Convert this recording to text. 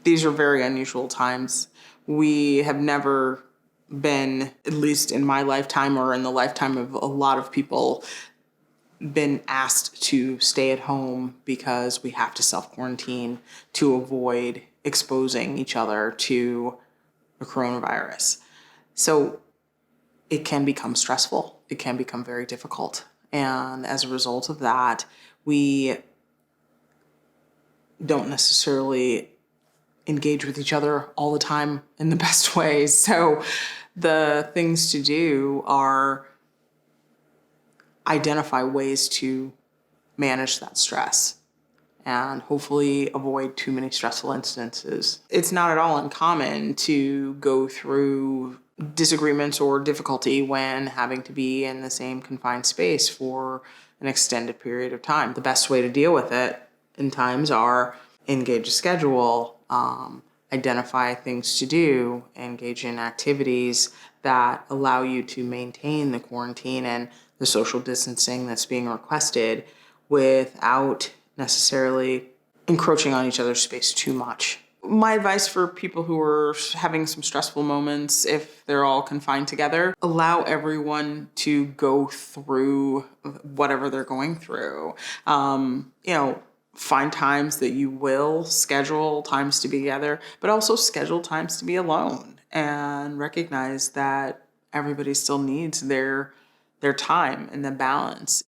These are very unusual times. We have never been, at least in my lifetime or in the lifetime of a lot of people, been asked to stay at home because we have to self-quarantine to avoid exposing each other to the coronavirus. So it can become stressful. It can become very difficult. And as a result of that, we don't necessarily engage with each other all the time in the best ways. So the things to do are identify ways to manage that stress and hopefully avoid too many stressful instances. It's not at all uncommon to go through disagreements or difficulty when having to be in the same confined space for an extended period of time. The best way to deal with it in times are engage a schedule, identify things to do, engage in activities that allow you to maintain the quarantine and the social distancing that's being requested without necessarily encroaching on each other's space too much. My advice for people who are having some stressful moments, if they're all confined together, allow everyone to go through whatever they're going through. Find times that you will schedule times to be together, but also schedule times to be alone and recognize that everybody still needs their time and the balance.